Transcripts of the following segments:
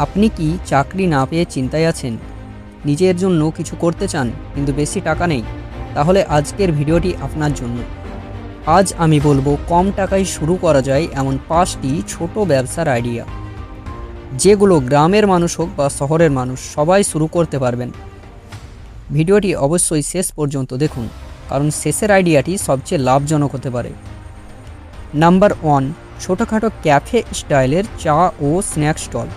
আপনি কি চাকরি না পেয়ে চিন্তায় আছেন? নিজের জন্য কিছু করতে চান কিন্তু বেশি টাকা নেই? তাহলে আজকের ভিডিওটি আপনার জন্য। আজ আমি বলবো কম টাকায় শুরু করা যায় এমন 5টি ছোট ব্যবসার আইডিয়া, যেগুলো গ্রামের মানুষ হোক বা শহরের মানুষ সবাই শুরু করতে পারবেন। ভিডিওটি অবশ্যই শেষ পর্যন্ত দেখুন, কারণ শেষের আইডিয়াটি সবচেয়ে লাভজনক হতে পারে। নাম্বার 1, ছোটোখাটো ক্যাফে স্টাইলের চা ও স্ন্যাক্স স্টল।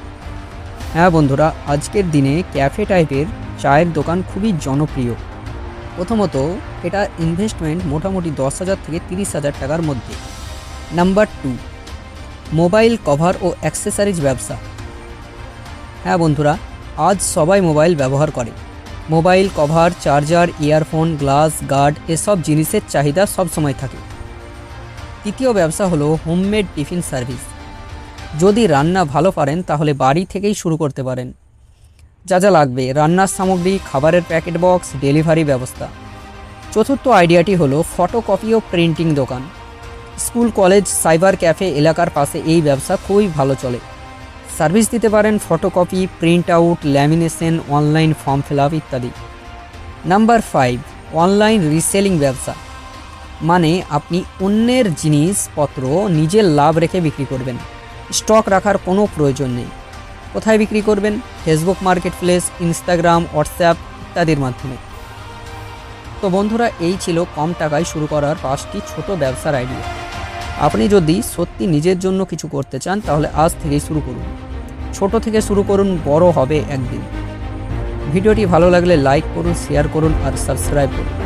হ্যাঁ বন্ধুরা, আজকের দিনে ক্যাফে টাইপের চায়ের দোকান খুবই জনপ্রিয়। প্রথমত, এটা ইনভেস্টমেন্ট মোটামুটি 10,000 থেকে 30,000 টাকার মধ্যে। নাম্বার 2, মোবাইল কভার ও অ্যাক্সেসরিজ ব্যবসা। হ্যাঁ বন্ধুরা, আজ সবাই মোবাইল ব্যবহার করে। Mobile cover, charger, earphone, glass guard এসব জিনিসের চাহিদা সবসময় থাকে। তৃতীয় ব্যবসা হলো হোমমেড টিফিন সার্ভিস। যদি রান্না ভালো পারেন তাহলে বাড়ি থেকেই শুরু করতে পারেন। যা যা লাগবে: রান্নার সামগ্রী, খাবারের প্যাকেট বক্স, ডেলিভারি ব্যবস্থা। চতুর্থ আইডিয়াটি হলো ফটোকপি ও প্রিন্টিং দোকান। স্কুল, কলেজ, সাইবার ক্যাফে এলাকার পাশে এই ব্যবসা খুবই ভালো চলে। সার্ভিস দিতে পারেন photocopy, print out, lamination, online form fill up ইত্যাদি। নাম্বার 5, অনলাইন রিসেলিং ব্যবসা। মানে আপনি অন্যের জিনিসপত্র নিজের লাভ রেখে বিক্রি করবেন। স্টক রাখার কোনো প্রয়োজন নেই। কোথায় বিক্রি করবেন? Facebook market place, Instagram, WhatsApp ইত্যাদির মাধ্যমে। তো বন্ধুরা, এই ছিল কম টাকায় শুরু করার 5টি ছোট ব্যবসার আইডিয়া। আপনি যদি সত্যি নিজের জন্য কিছু করতে চান তাহলে আজ থেকেই শুরু করুন। ছোট থেকে শুরু করুন, বড় হবে একদিন। ভিডিওটি ভালো লাগলে লাইক করুন, শেয়ার করুন আর সাবস্ক্রাইব করুন।